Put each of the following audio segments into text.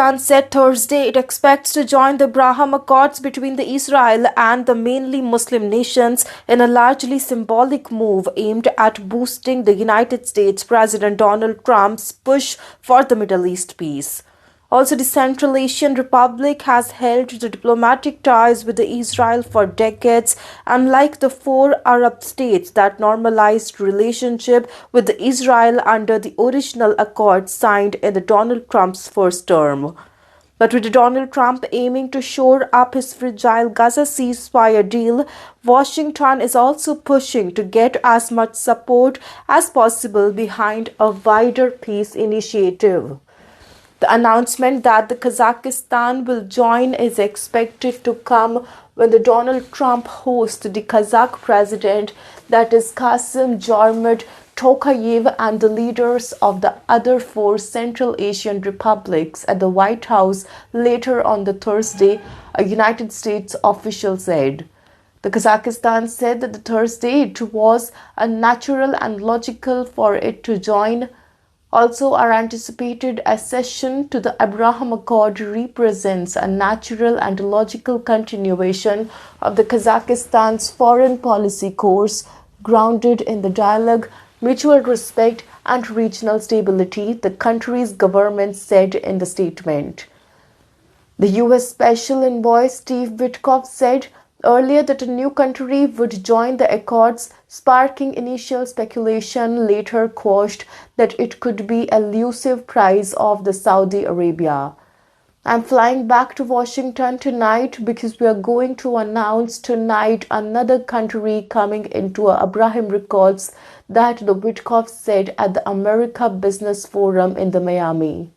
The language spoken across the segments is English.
Kazakhstan said Thursday it expects to join the Abraham Accords between the Israel and the mainly Muslim nations in a largely symbolic move aimed at boosting the United States President Donald Trump's push for the Middle East peace. Also, the Central Asian Republic has held the diplomatic ties with Israel for decades, unlike the four Arab states that normalized relationship with Israel under the original accord signed in the Donald Trump's first term. But with Donald Trump aiming to shore up his fragile Gaza ceasefire deal, Washington is also pushing to get as much support as possible behind a wider peace initiative. The announcement that the Kazakhstan will join is expected to come when the Donald Trump hosts the Kazakh president, that is Kassym-Jomart Tokayev, and the leaders of the other four Central Asian republics at the White House later on the Thursday, a United States official said. The Kazakhstan said that the Thursday it was a natural and logical for it to join. Also, our anticipated accession to the Abraham Accord represents a natural and logical continuation of the Kazakhstan's foreign policy course grounded in the dialogue, mutual respect, and regional stability, the country's government said in the statement. The U.S. Special Envoy Steve Witkoff said earlier that a new country would join the accords, sparking initial speculation later quashed that it could be elusive prize of the Saudi Arabia. I'm flying back to Washington tonight because we are going to announce tonight another country coming into Abraham Accords, that the Witkoff said at the America Business Forum in the Miami.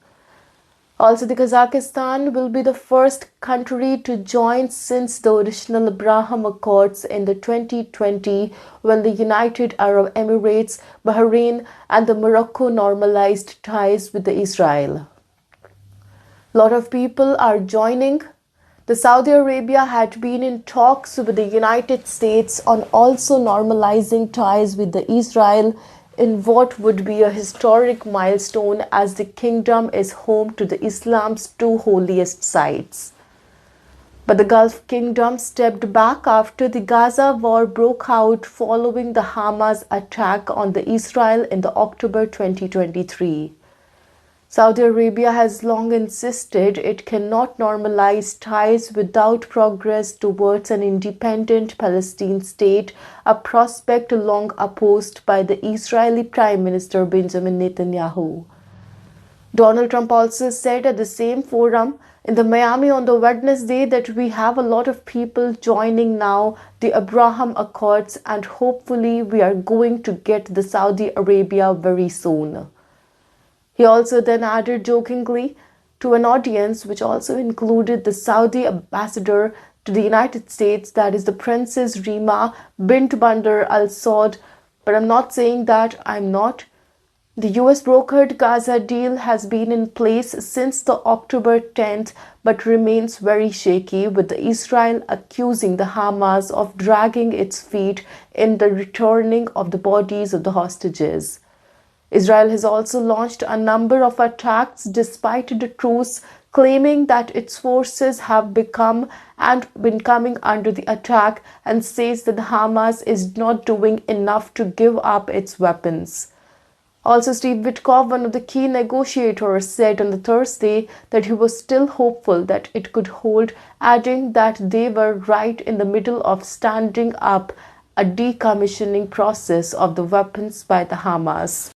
Also, the Kazakhstan will be the first country to join since the original Abraham Accords in the 2020, when the United Arab Emirates, Bahrain, and the Morocco normalized ties with Israel. A lot of people are joining. The Saudi Arabia had been in talks with the United States on also normalizing ties with Israel in what would be a historic milestone, as the kingdom is home to the Islam's two holiest sites. But the Gulf Kingdom stepped back after the Gaza war broke out following the Hamas attack on the Israel in the October 2023. Saudi Arabia has long insisted it cannot normalize ties without progress towards an independent Palestine state, a prospect long opposed by the Israeli Prime Minister Benjamin Netanyahu. Donald Trump also said at the same forum in the Miami on the Wednesday that we have a lot of people joining now the Abraham Accords, and hopefully we are going to get the Saudi Arabia very soon. He also then added jokingly to an audience which also included the Saudi ambassador to the United States, that is the Princess Rima bint Bandar Al Saud, but I'm not saying that I'm not. The US brokered Gaza deal has been in place since the October 10th, but remains very shaky, with Israel accusing the Hamas of dragging its feet in the returning of the bodies of the hostages. Israel has also launched a number of attacks despite the truce, claiming that its forces have become and been coming under the attack, and says that Hamas is not doing enough to give up its weapons. Also, Steve Witkoff, one of the key negotiators, said on the Thursday that he was still hopeful that it could hold, adding that they were right in the middle of standing up a decommissioning process of the weapons by the Hamas.